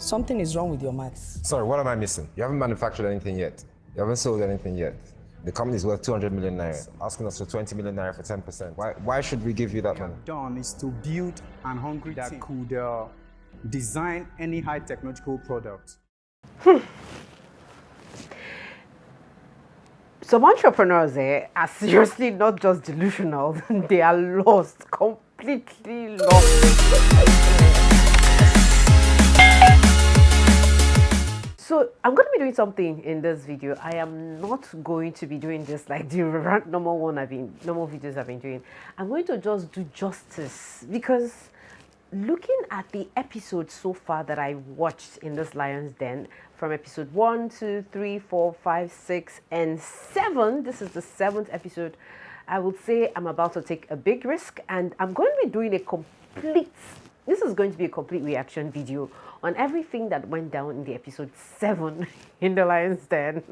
Something is wrong with your maths. Sorry, what am I missing? You haven't manufactured anything yet. You haven't sold anything yet. The company is worth 200 million naira, asking us for 20 million naira for 10%. Why should we give you that money? Done is to build an hungry team that could design any high technological product. Some entrepreneurs are seriously not just delusional, they are lost, completely lost. So I'm going to be doing something in this video. I am not going to be doing this like the normal videos I've been doing. I'm going to just do justice, because looking at the episodes so far that I watched in this Lion's Den, from episode 1, 2, 3, 4, 5, 6, and 7, this is the 7th episode, I would say I'm about to take a big risk, and I'm going to be doing this is going to be a complete reaction video on everything that went down in the episode 7 in the Lion's Den.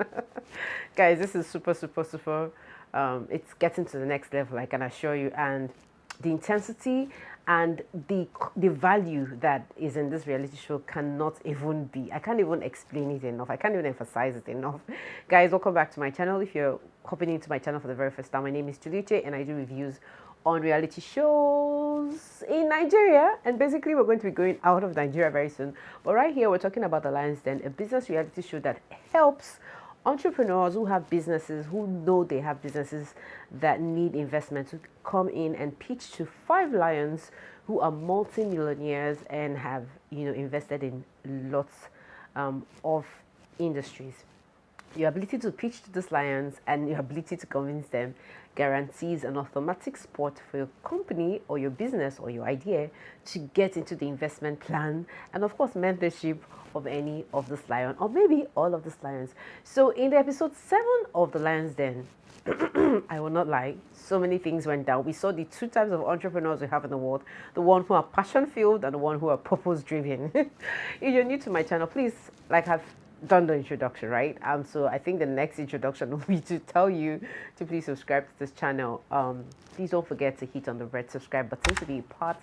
Guys, this is super, it's getting to the next level, I can assure you, and the intensity and the value that is in this reality show cannot even be, I can't even explain it enough. I can't even emphasize it enough. Guys, welcome back to my channel. If you're hopping into my channel for the very first time, my name is Juliette and I do reviews on reality shows in Nigeria, and basically we're going to be going out of Nigeria very soon. But right here we're talking about the Lion's Den, a business reality show that helps entrepreneurs who have businesses, who know they have businesses that need investment, to come in and pitch to 5 lions who are multi-millionaires and have, invested in lots of industries. Your ability to pitch to these lions and your ability to convince them guarantees an automatic spot for your company or your business or your idea to get into the investment plan, and of course mentorship of any of this lion, or maybe all of these lions. So in the episode 7 of the Lion's Den, I will not lie, so many things went down. We saw the 2 types of entrepreneurs we have in the world, the one who are passion-filled and the one who are purpose-driven. If you're new to my channel, please, I've done the introduction, right? So I think the next introduction will be to tell you to please subscribe to this channel. Please don't forget to hit on the red subscribe button to be a part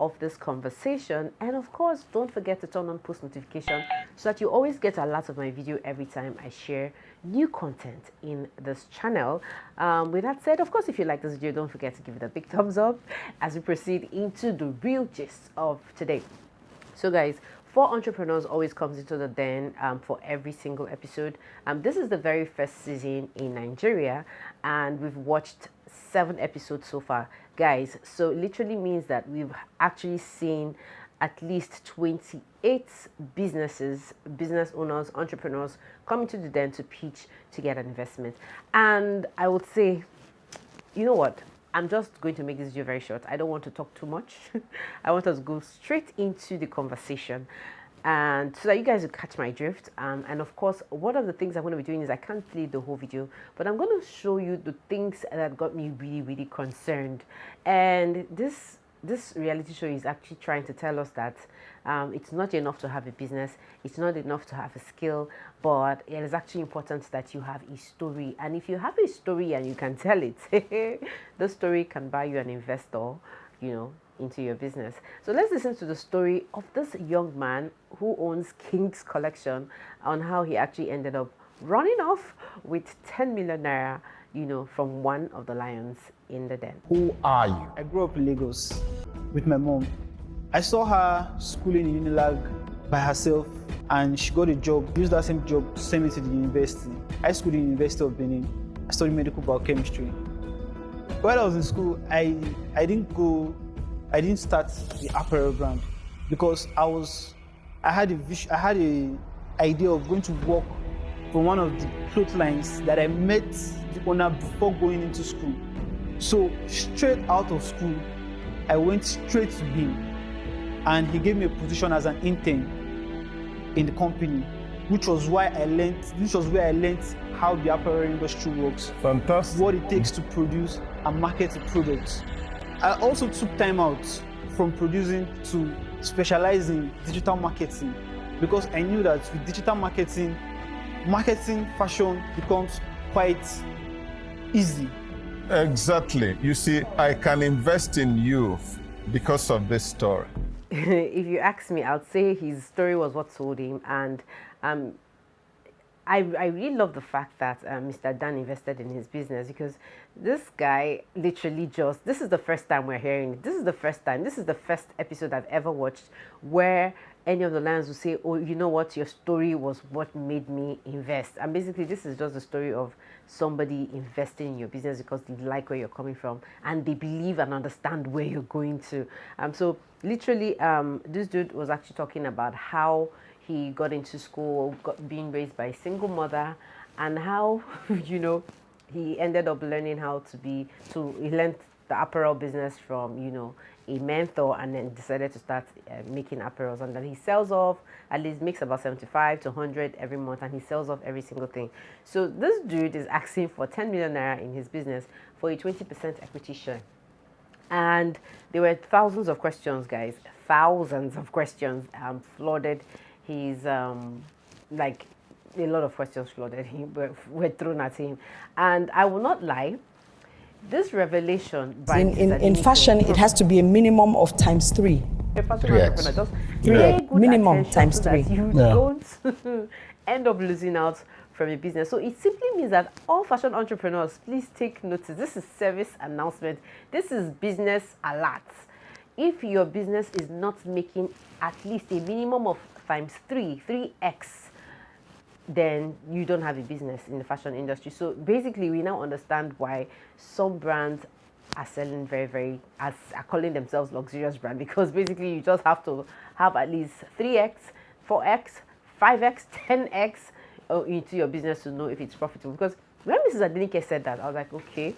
of this conversation, and of course don't forget to turn on post notification so that you always get alerts of my video every time I share new content in this channel. With that said, of course, if you like this video, don't forget to give it a big thumbs up as we proceed into the real gist of today. So guys, 4 entrepreneurs always comes into the den for every single episode. This is the very first season in Nigeria, and we've watched 7 episodes so far, guys. So it literally means that we've actually seen at least 28 business owners, entrepreneurs come into the den to pitch to get an investment. And I would say, you know what? I'm just going to make this video very short. I don't want to talk too much. I want us to go straight into the conversation, and so that you guys will catch my drift. And of course, one of the things I'm going to be doing is I can't play the whole video, but I'm going to show you the things that got me really concerned. And this reality show is actually trying to tell us that it's not enough to have a business, it's not enough to have a skill, but it is actually important that you have a story. And if you have a story and you can tell it, the story can buy you an investor, into your business. So let's listen to the story of this young man who owns King's Collection, on how he actually ended up running off with 10 million naira, from one of the lions in the den. Who are you? I grew up in Lagos with my mom. I saw her schooling in Unilag by herself, and she got a job, used that same job to send me to the university. I schooled in the University of Benin. I studied medical biochemistry. While I was in school, I didn't start the apparel brand because I had a idea of going to work for one of the cloth lines that I met the owner before going into school. So straight out of school, I went straight to him, and he gave me a position as an intern in the company, which was where I learned how the apparel industry works. Fantastic. What it takes to produce and market the products. I also took time out from producing to specialize in digital marketing, because I knew that with digital marketing fashion becomes quite easy. Exactly. You see, I can invest in you because of this story? If you ask me, I'd say his story was what sold him, and I really love the fact that Mr. Dan invested in his business, because this guy literally this is the first time we're hearing it. This is the first episode I've ever watched where any of the lions will say, oh, you know what, your story was what made me invest. And basically this is just the story of somebody investing in your business because they like where you're coming from and they believe and understand where you're going to. So literally this dude was actually talking about how he got into school, being raised by a single mother, and how, you know, he ended up learning how he learned the apparel business from, you know, a mentor, and then decided to start making apparels, and then he sells off, at least makes about 75 to 100 every month, and he sells off every single thing. So this dude is asking for 10 million naira in his business for a 20% equity share. And there were thousands of questions, guys, thousands of questions flooded his like a lot of questions flooded him, were thrown at him. And I will not lie, this revelation by in fashion, it has to be a minimum of times 3. A fashion entrepreneur, just pay good minimum attention times so 3. that you don't end up losing out from a business. So it simply means that all fashion entrepreneurs, please take notice. This is service announcement. This is business alert. If your business is not making at least a minimum of times 3x, then you don't have a business in the fashion industry. So basically, we now understand why some brands are selling are calling themselves luxurious brand, because basically you just have to have at least 3x, 4x, 5x, 10x into your business to know if it's profitable. Because when Mrs. Adenike said that, I was like, okay,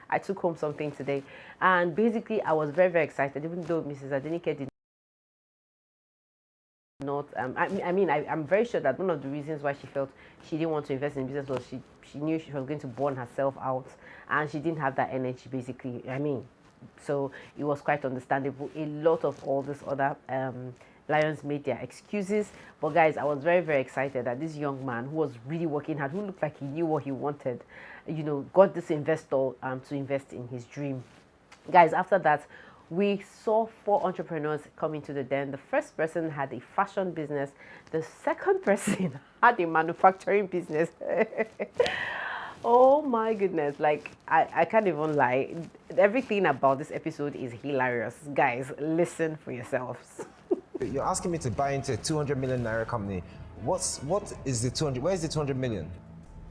I took home something today. And basically, I was very, very excited, even though Mrs. Adenike did not I'm very sure that one of the reasons why she felt she didn't want to invest in business was she knew she was going to burn herself out, and she didn't have that energy, basically. So it was quite understandable. A lot of all this other lions made their excuses, but guys, I was very, very excited that this young man, who was really working hard, who looked like he knew what he wanted, you know, got this investor to invest in his dream. Guys, after that, we saw 4 entrepreneurs come into the den. The first person had a fashion business. The second person had a manufacturing business. Oh my goodness. Like, I can't even lie. Everything about this episode is hilarious. Guys, listen for yourselves. You're asking me to buy into a 200 million naira company. What is the 200? Where is the 200 million?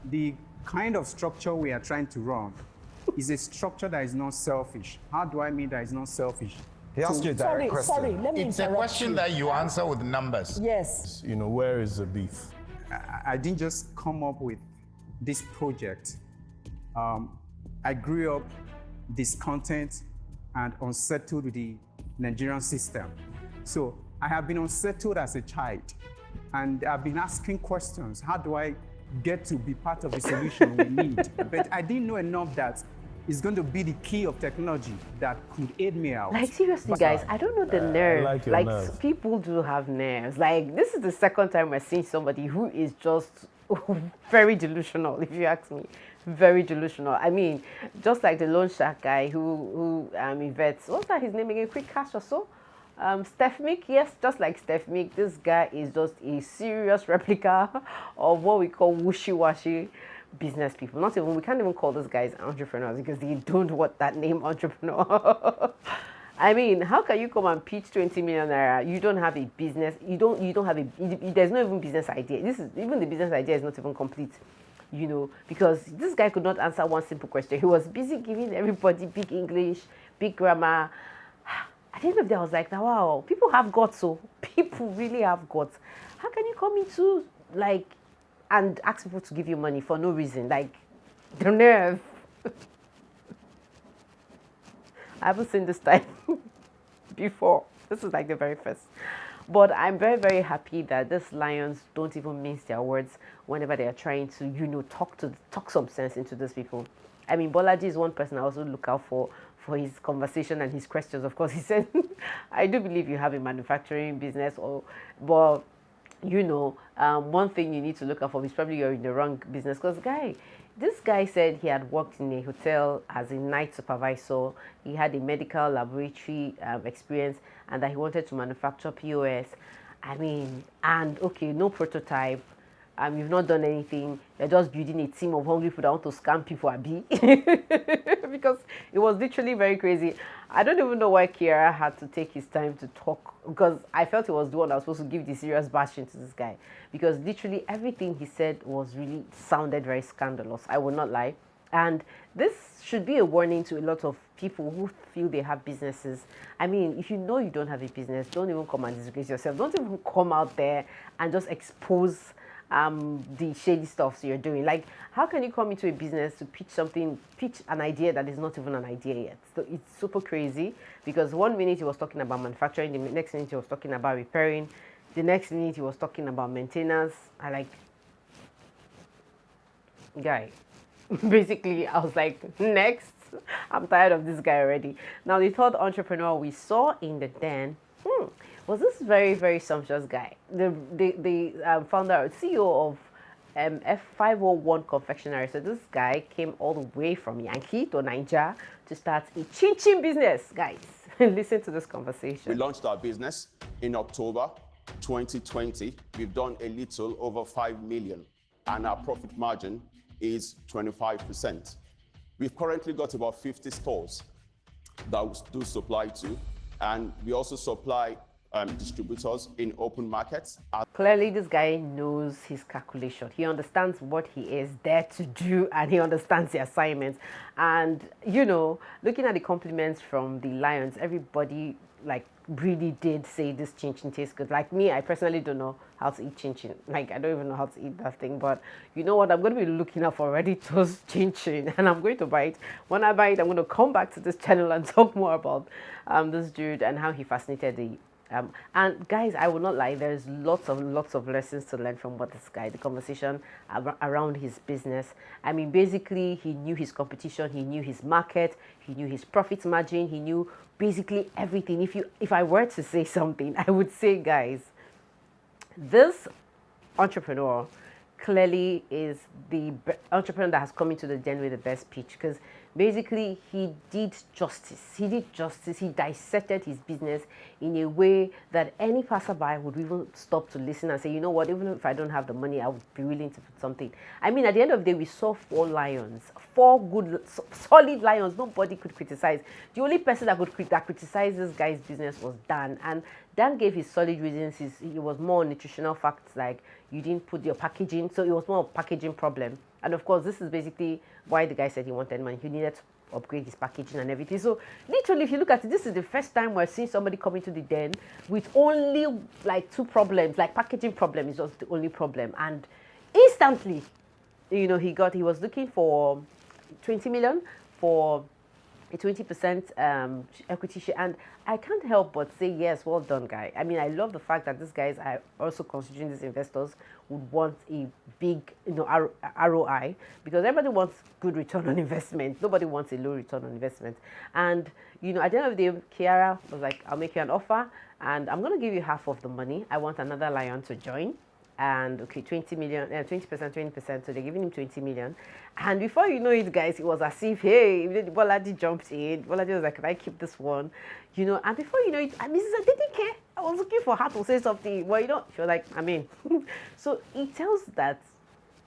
The kind of structure we are trying to run is a structure that is not selfish. How do I mean that it's not selfish? He asked you a direct question. Sorry, let me It's a question that you answer with numbers. Yes. You know, where is the beef? I didn't just come up with this project. I grew up discontent and unsettled with the Nigerian system. So I have been unsettled as a child, and I've been asking questions. How do I get to be part of the solution we need? But I didn't know enough that it's going to be the key of technology that could aid me out. Like, seriously, guys, I don't know the nerve. like your nerves. People do have nerves. Like, this is the second time we're seeing somebody who is just very delusional, if you ask me. Very delusional. I mean, just like the loan shark guy who invests. What's that his name again? Quick Cash or so? Steph Mick, yes, just like Steph Mick, this guy is just a serious replica of what we call wishy-washy business people. Not even, we can't even call those guys entrepreneurs because they don't want that name entrepreneur. I mean, how can you come and pitch 20 million naira? You don't have a business. You don't have there's no even business idea. Even the business idea is not even complete, you know, because this guy could not answer one simple question. He was busy giving everybody big English, big grammar. At the end of the day, I was like, wow, people have guts. So people really have guts. How can you come into, like, and ask people to give you money for no reason? Like, the nerve. I haven't seen this type before. This is like the very first. But I'm very, very happy that these lions don't even mince their words whenever they are trying to, you know, talk some sense into these people. I mean, Bolaji is one person I also look out for his conversation and his questions. Of course, he said, I do believe you have a manufacturing business, but you know, one thing you need to look out for is probably you're in the wrong business. Because, guy, This guy said he had worked in a hotel as a night supervisor. He had a medical laboratory experience, and that he wanted to manufacture POS. I mean, and okay, no prototype. You've not done anything. You're just building a team of hungry people that want to scam people, Abi. Because it was literally very crazy. I don't even know why Kiara had to take his time to talk, because I felt he was the one that was supposed to give the serious bashing to this guy. Because literally everything he said was really sounded very scandalous. I will not lie. And this should be a warning to a lot of people who feel they have businesses. I mean, if you know you don't have a business, don't even come and disgrace yourself. Don't even come out there and just expose the shady stuff you're doing. Like, how can you come into a business to pitch an idea that is not even an idea yet? So it's super crazy, because 1 minute he was talking about manufacturing, the next minute he was talking about repairing, the next minute he was talking about maintenance. I like, guy, basically I was like, next. I'm tired of this guy already. Now, the third entrepreneur we saw in the den was this very, very sumptuous guy, the founder, CEO of F501 Confectionary. So this guy came all the way from Yankee to Nigeria to start a chin business, guys. Listen to this conversation. We launched our business in October 2020. We've done a little over 5 million, and our profit margin is 25%. We've currently got about 50 stores that we do supply to, and we also supply distributors in open markets. Clearly, this guy knows his calculation. He understands what he is there to do, and he understands the assignments. And, you know, looking at the compliments from the Lions, everybody, like, really did say this chin tastes good. Like me, I personally don't know how to eat chin. Like, I don't even know how to eat that thing. But you know what? I'm going to be looking up for Reditos Chin, and I'm going to buy it. When I buy it, I'm going to come back to this channel and talk more about this dude and how he fascinated the and guys, I will not lie, there's lots of lessons to learn from what this guy, the conversation around his business. I mean, basically, he knew his competition, he knew his market, he knew his profit margin, he knew basically everything. If I were to say something, I would say, guys, this entrepreneur clearly is the entrepreneur that has come into the den with the best pitch, because basically he did justice. He dissected his business in a way that any passerby would even stop to listen and say, you know what, even if I don't have the money, I would be willing to put something. I mean, at the end of the day, we saw 4 lions, 4 good, solid lions. Nobody could criticize. The only person that could criticize this guy's business was Dan. And Dan gave his solid reasons. He was more nutritional facts, like you didn't put your packaging. So it was more a packaging problem. And of course, this is basically why the guy said he wanted money. He needed to upgrade his packaging and everything. So literally, if you look at it, this is the first time we're seeing somebody come into the den with only like 2 problems. Like packaging problem is just the only problem. And instantly, you know, he was looking for 20 million for a 20% equity share, and I can't help but say, yes, well done, guy. I mean, I love the fact that these guys are also considering these investors would want a big, you know, ROI, because everybody wants good return on investment. Nobody wants a low return on investment. And, you know, at the end of the day, Kiara was like, I'll make you an offer, and I'm going to give you half of the money. I want another lion to join. And okay, 20 million, 20%, 20%. So they're giving him 20 million. And before you know it, guys, it was as if, hey, Bolaji jumped in. Bolaji was like, can I keep this one? You know, and before you know it, Mrs. I didn't care. I was looking for her to say something. Well, you know, she was like, I mean, so it tells that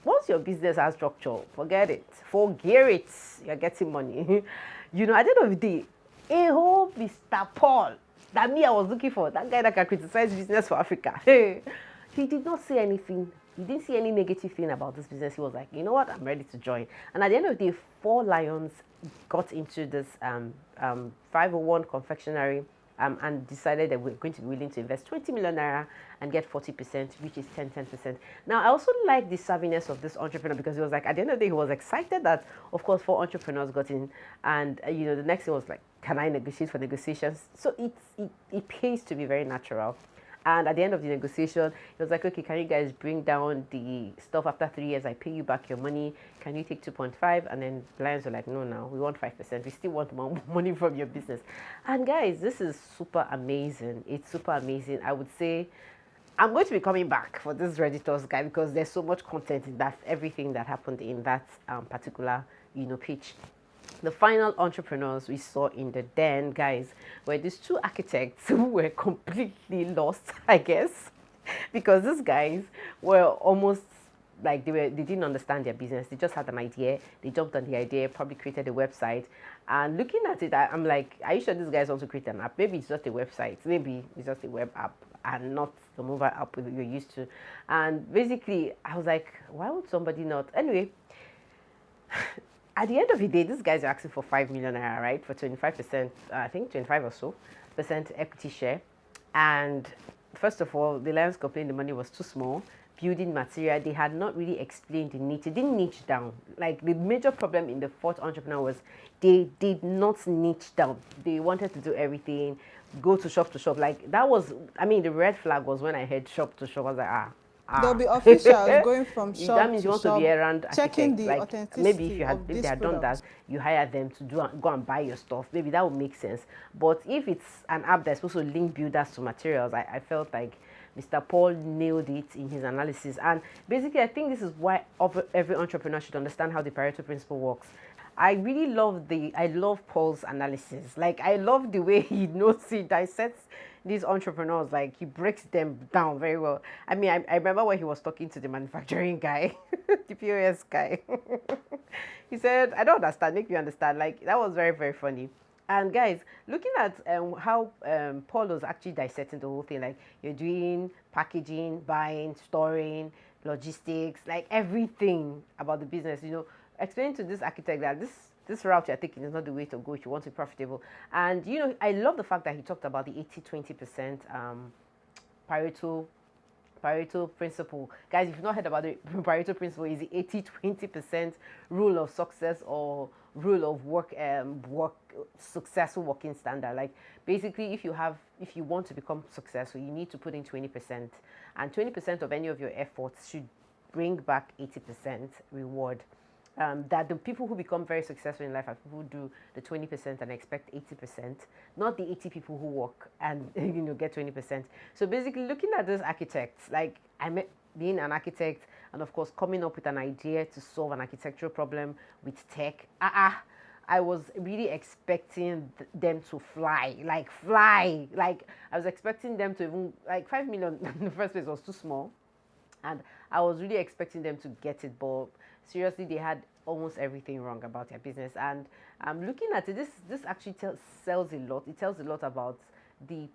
once your business has structure, forget it. Forget it. You're getting money. You know, at the end of the day, a whole Mr. Paul, that me I was looking for, that guy that can criticize business for Africa. He did not say anything. He didn't see any negative thing about this business. He was like, you know what, I'm ready to join. And at the end of the day, 4 lions got into this 501 confectionary and decided that we're going to be willing to invest 20 million naira and get 40%, which is 10%. Now, I also like the savviness of this entrepreneur, because he was like, at the end of the day, he was excited that, of course, 4 entrepreneurs got in. And, you know, the next thing was like, can I negotiate for negotiations? So it pays to be very natural. And at the end of the negotiation, it was like, okay, can you guys bring down the stuff after 3 years? I pay you back your money. Can you take 2.5? And then Lions were like, no, we want 5%. We still want more money from your business. And guys, this is super amazing. It's super amazing. I would say I'm going to be coming back for this Reditos guy because there's so much content in that, everything that happened in that particular, pitch. The final entrepreneurs we saw in the den, guys, were these two architects who were completely lost, I guess, because these guys were almost like they didn't understand their business. They just had an idea. They jumped on the idea, probably created a website. And looking at it, I'm like, are you sure these guys want to create an app? Maybe it's just a website. Maybe it's just a web app and not the mobile app you're used to. And basically, I was like, why would somebody not? Anyway, at the end of the day, these guys are asking for 5 million naira, right? For 25%, I think 25 or so percent equity share. And first of all, the Lions complained the money was too small. Building material, they had not really explained the niche. They didn't niche down. Like the major problem in the fourth entrepreneur was they did not niche down. They wanted to do everything, go to shop. Like that was, I mean, the red flag was when I heard shop to shop. I was like, There'll be officials going from shop that means you to want shop, to be around checking architect. the Like authenticity maybe if of they this had done product. that, you hire them to go and buy your stuff. Maybe that would make sense. But if it's an app that's supposed to link builders to materials, I felt like Mr. Paul nailed it in his analysis. And basically, I think this is why every entrepreneur should understand how the Pareto principle works. I really love Paul's analysis. Like, I love the way he dissects these entrepreneurs. Like, he breaks them down very well. I mean, I remember when he was talking to the manufacturing guy, the POS guy. He said, I don't understand, make me understand. Like, that was very, very funny. And guys, looking at how Paul was actually dissecting the whole thing, like you're doing packaging, buying, storing, logistics, like everything about the business, explaining to this architect that this route you're taking is not the way to go if you want to be profitable. And, I love the fact that he talked about the 80-20% Pareto principle. Guys, if you've not heard about the Pareto principle, is the 80-20% rule of success or rule of work successful working standard. Like basically, if you want to become successful, you need to put in 20%, and 20% of any of your efforts should bring back 80% reward. That the people who become very successful in life are people who do the 20% and expect 80%, not the 80 people who work and get 20%. So basically, looking at those architects, like being an architect and of course coming up with an idea to solve an architectural problem with tech. I was really expecting them to fly. Like I was expecting them to even, like 5 million in the first place was too small. And I was really expecting them to get it, but seriously, they had almost everything wrong about their business. And I'm looking at it, this actually sells a lot. It tells a lot about the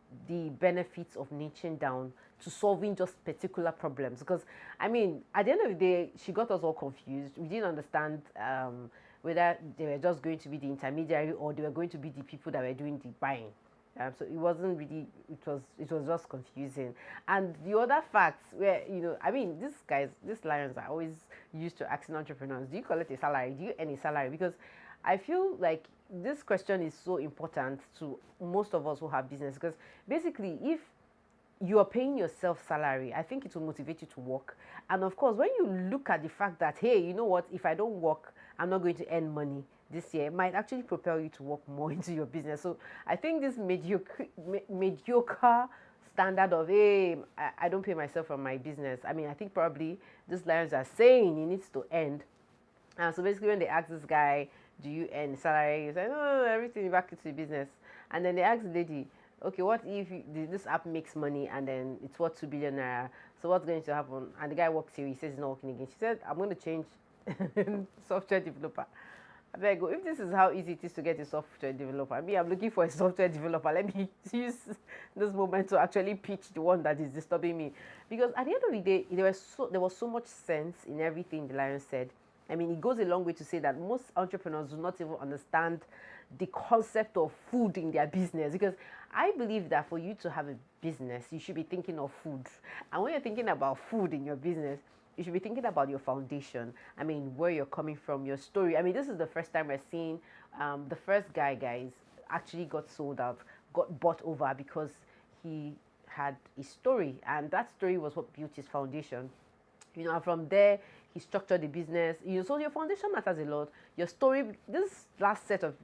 benefits of niching down to solving just particular problems. Because, I mean, at the end of the day, she got us all confused. We didn't understand whether they were just going to be the intermediary or they were going to be the people that were doing the buying. So it wasn't really, it was just confusing. And the other facts where, I mean, these lions are always used to asking entrepreneurs, do you collect a salary? Do you earn a salary? Because I feel like this question is so important to most of us who have business, because basically if you are paying yourself salary, I think it will motivate you to work. And of course, when you look at the fact that, hey, you know what, if I don't work, I'm not going to earn money this year, might actually propel you to work more into your business. So I think this mediocre standard of, hey, I don't pay myself from my business. I mean, I think probably these lions are saying it needs to end. So basically when they ask this guy, do you earn salary? He said, no, everything back into the business. And then they ask the lady, okay, what if this app makes money and then it's worth 2 billion naira? So what's going to happen? And the guy walks here, he says he's not working again. She said, I'm going to change software developer. I beg, if this is how easy it is to get a software developer, I'm looking for a software developer. Let me use this moment to actually pitch the one that is disturbing me. Because at the end of the day, there was so much sense in everything the lion said. I mean, it goes a long way to say that most entrepreneurs do not even understand the concept of food in their business. Because I believe that for you to have a business, you should be thinking of food. And when you're thinking about food in your business, you should be thinking about your foundation. I mean, where you're coming from, your story. I mean, this is the first time we're seeing the first guy, guys, actually got sold out, got bought over because he had a story. And that story was what built his foundation. And from there, he structured the business. So your foundation matters a lot. Your story, this last set of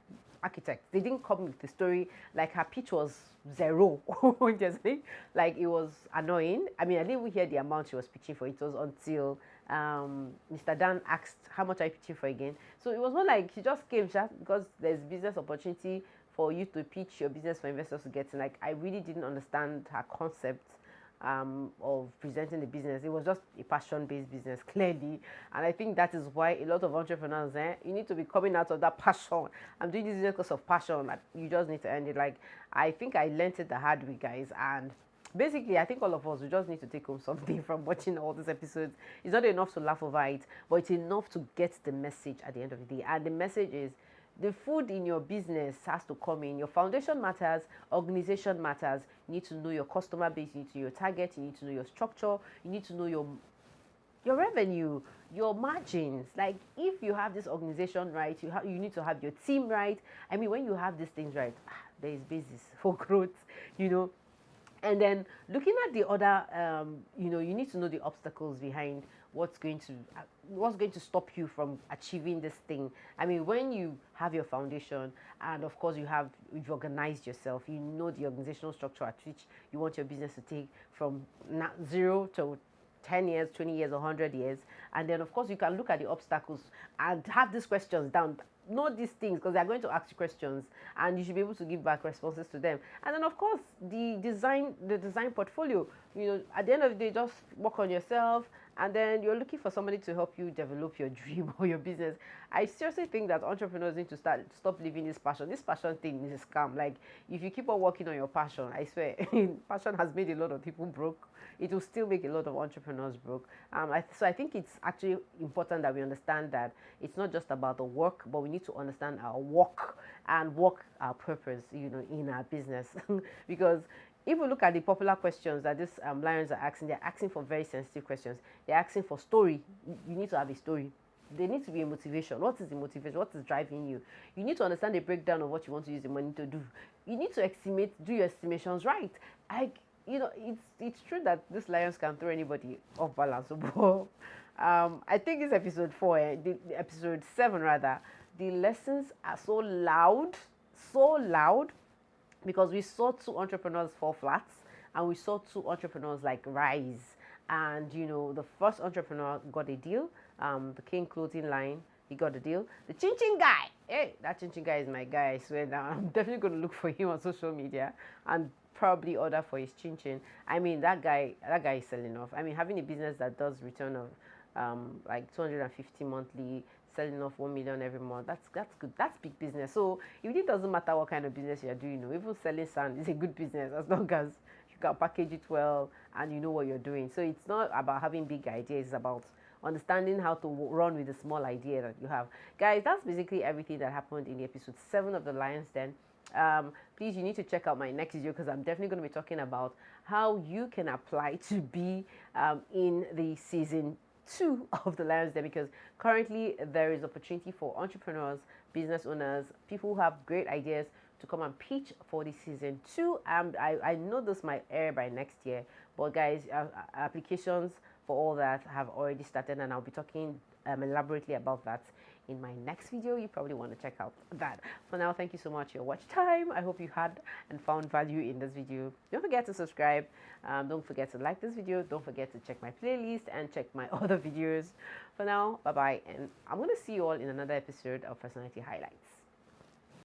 architects. They didn't come with the story. Like, her pitch was zero. Just like, it was annoying. I mean, I didn't even hear the amount she was pitching for. It was until Mr. Dan asked, how much are you pitching for again? So it was not like she just came just because there's business opportunity for you to pitch your business for investors to get in. Like, I really didn't understand her concept of presenting the business. It was just a passion-based business, clearly, and I think that is why a lot of entrepreneurs, you need to be coming out of that passion. I'm doing this business because of passion. Like, you just need to end it. Like, I think I learned it the hard way, guys, and basically, I think all of us, we just need to take home something from watching all these episodes. It's not enough to laugh over it, but it's enough to get the message at the end of the day. And the message is, the food in your business has to come in. Your foundation matters, organization matters. You need to know your customer base, you need to know your target, you need to know your structure, you need to know your revenue, your margins. Like, if you have this organization right, you need to have your team right. I mean, when you have these things right, there is basis for growth, And then looking at the other, you need to know the obstacles behind what's going to stop you from achieving this thing. I mean, when you have your foundation, and of course you've organized yourself, you know the organizational structure at which you want your business to take from 0 to 10 years, 20 years, 100 years. And then, of course, you can look at the obstacles and have these questions down. Know these things, because they're going to ask you questions, and you should be able to give back responses to them. And then, of course, the design portfolio. At the end of the day, just work on yourself, and then you're looking for somebody to help you develop your dream or your business. I seriously think that entrepreneurs need to stop living this passion. This passion thing is a scam. Like, if you keep on working on your passion, I swear, passion has made a lot of people broke. It will still make a lot of entrepreneurs broke. So I think it's actually important that we understand that it's not just about the work, but we need to understand our work and work our purpose, in our business. Because if we look at the popular questions that these lions are asking, they're asking for very sensitive questions. They're asking for story. You need to have a story. There needs to be a motivation. What is the motivation? What is driving you? You need to understand the breakdown of what you want to use the money to do. You need to do your estimations right. It's true that these lions can throw anybody off balance. But I think it's episode 4, episode 7 rather. The lessons are so loud, because we saw 2 entrepreneurs fall flats, and we saw 2 entrepreneurs rise. And the first entrepreneur got a deal, the King clothing line. He got a deal. The Chin Chin guy, hey, that Chin Chin guy is my guy. I swear now. I'm definitely going to look for him on social media and probably order for his Chin Chin. I mean, that guy is selling off. I mean, having a business that does return of 250 monthly, selling off 1 million every month, that's good. That's big business. So it really doesn't matter what kind of business you're doing. Even selling sand is a good business, as long as you can package it well and you know what you're doing. So it's not about having big ideas. It's about understanding how to run with the small idea that you have. Guys, that's basically everything that happened in the episode 7 of The Lion's Den. Please, you need to check out my next video, because I'm definitely going to be talking about how you can apply to be in the season 2 of The Lion's Den, because currently there is opportunity for entrepreneurs, business owners, people who have great ideas to come and pitch for the season 2. I know this might air by next year, but guys, applications for all that have already started, and I'll be talking elaborately about that in my next video. You probably want to check out that. For now, thank you so much for your watch time. I hope you had and found value in this video. Don't forget to subscribe. Don't forget to like this video. Don't forget to check my playlist and check my other videos. For now, bye-bye, and I'm going to see you all in another episode of Personality Highlights.